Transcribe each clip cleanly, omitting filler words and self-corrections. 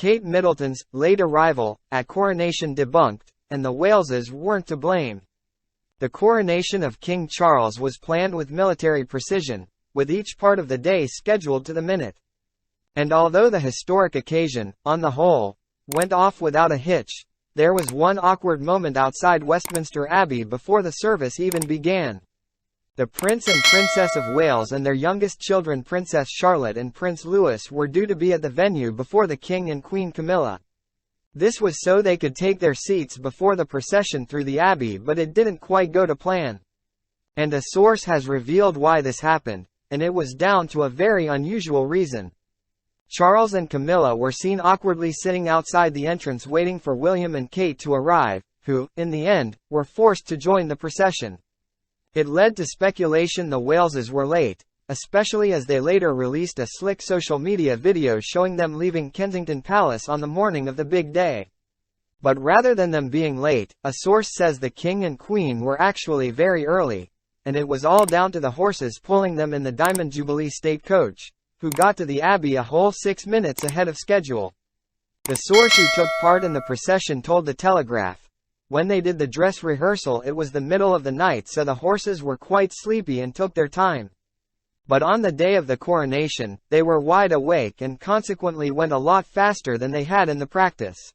Kate Middleton's late arrival at Coronation debunked, and the Waleses weren't to blame. The coronation of King Charles was planned with military precision, with each part of the day scheduled to the minute. And although the historic occasion, on the whole, went off without a hitch, there was one awkward moment outside Westminster Abbey before the service even began. The Prince and Princess of Wales and their youngest children Princess Charlotte and Prince Louis were due to be at the venue before the King and Queen Camilla. This was so they could take their seats before the procession through the Abbey, but it didn't quite go to plan. And a source has revealed why this happened, and it was down to a very unusual reason. Charles and Camilla were seen awkwardly sitting outside the entrance waiting for William and Kate to arrive, who, in the end, were forced to join the procession. It led to speculation the Waleses were late, especially as they later released a slick social media video showing them leaving Kensington Palace on the morning of the big day. But rather than them being late, a source says the King and Queen were actually very early, and it was all down to the horses pulling them in the Diamond Jubilee state coach, who got to the Abbey a whole 6 minutes ahead of schedule. The source who took part in the procession told the Telegraph, "When they did the dress rehearsal it was the middle of the night, so the horses were quite sleepy and took their time. But on the day of the coronation, they were wide awake and consequently went a lot faster than they had in the practice.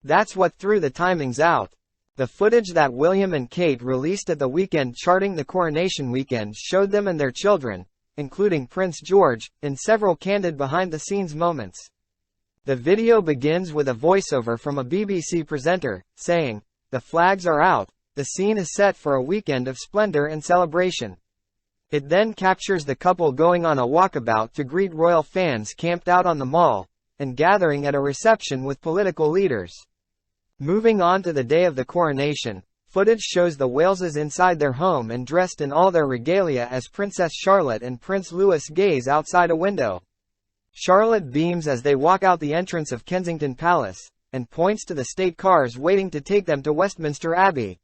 That's what threw the timings out." The footage that William and Kate released at the weekend charting the coronation weekend showed them and their children, including Prince George, in several candid behind-the-scenes moments. The video begins with a voiceover from a BBC presenter, saying, "The flags are out, the scene is set for a weekend of splendor and celebration." It then captures the couple going on a walkabout to greet royal fans camped out on the Mall, and gathering at a reception with political leaders. Moving on to the day of the coronation, footage shows the Waleses inside their home and dressed in all their regalia as Princess Charlotte and Prince Louis gaze outside a window. Charlotte beams as they walk out the entrance of Kensington Palace, and points to the state cars waiting to take them to Westminster Abbey.